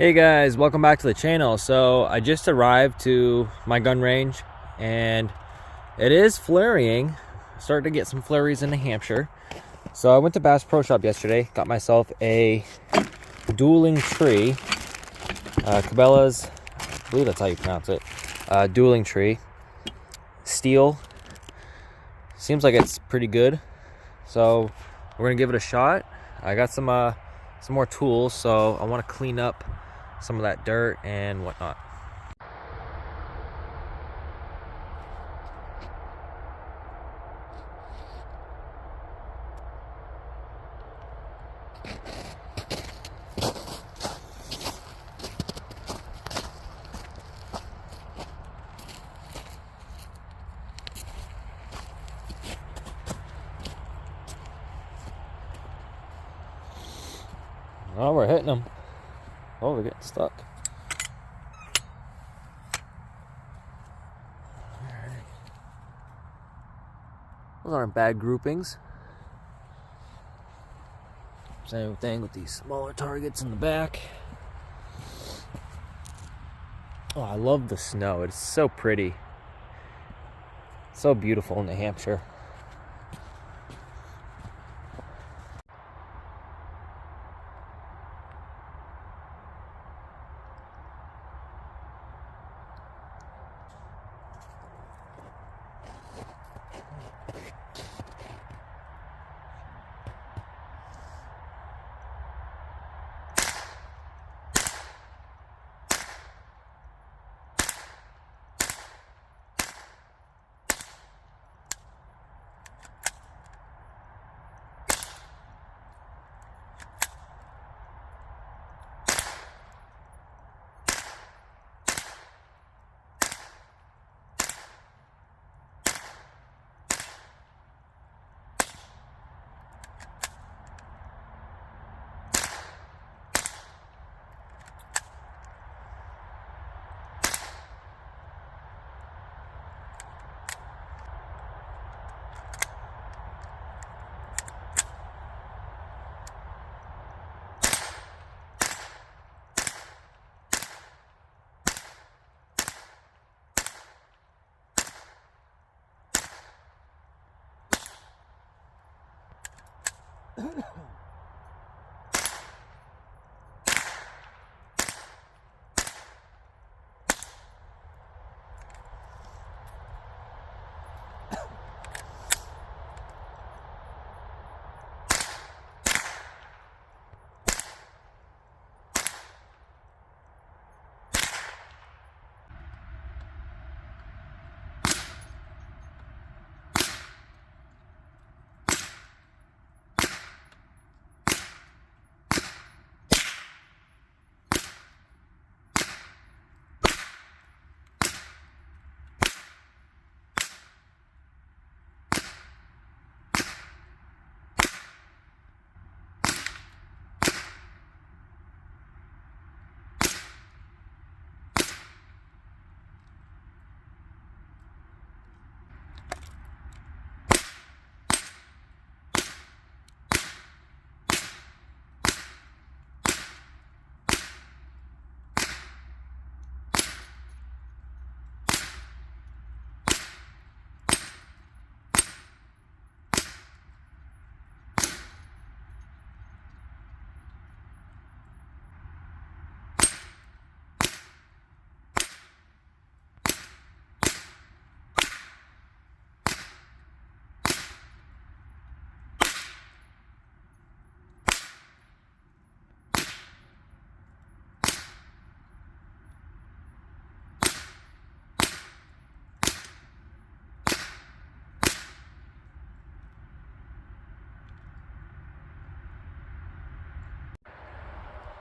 Hey guys, welcome back to the channel. So I just arrived to my gun range and it is flurrying. Starting to get some flurries in New Hampshire. So I went to Bass Pro Shop yesterday, got myself a dueling tree, Cabela's, I believe that's how you pronounce it, dueling tree, steel. Seems like it's pretty good, so we're gonna give it a shot. I got some more tools, so I want to clean up some of that dirt and whatnot. Oh, we're hitting them. Oh, we're getting stuck. Alright. Those aren't bad groupings. Same thing with these smaller targets in the back. Oh, I love the snow. It's so pretty. So beautiful in New Hampshire.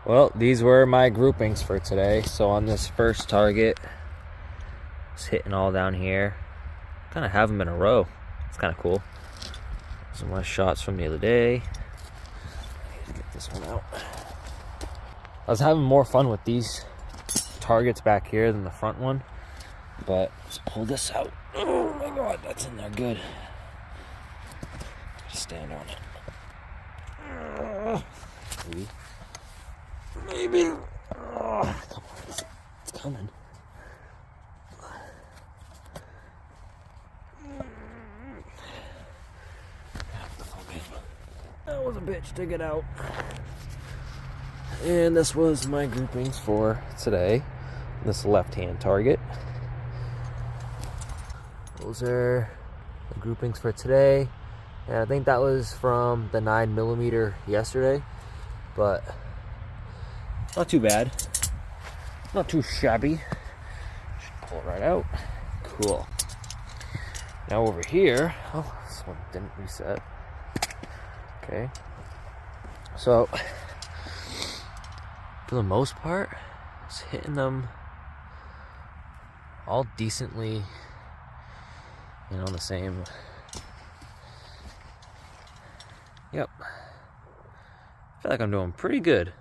Well, these were my groupings for today. So on this first target, it's hitting all down here. Kind of have them in a row. It's kind of cool. Some more shots from the other day. Let's get this one out. I was having more fun with these targets back here than the front one, but let's pull this out. Oh my god, that's in there good. Stand on it. Maybe. Oh, come on. It's coming. That was a bitch to get out. And this was my groupings for today. This left-hand target. Those are the groupings for today. And I think that was from the 9mm yesterday. But not too bad. Not too shabby. Just pull it right out. Cool. Now over here, oh, this one didn't reset. Okay. So, for the most part, it's hitting them all decently, you know, the same. Yep. I feel like I'm doing pretty good.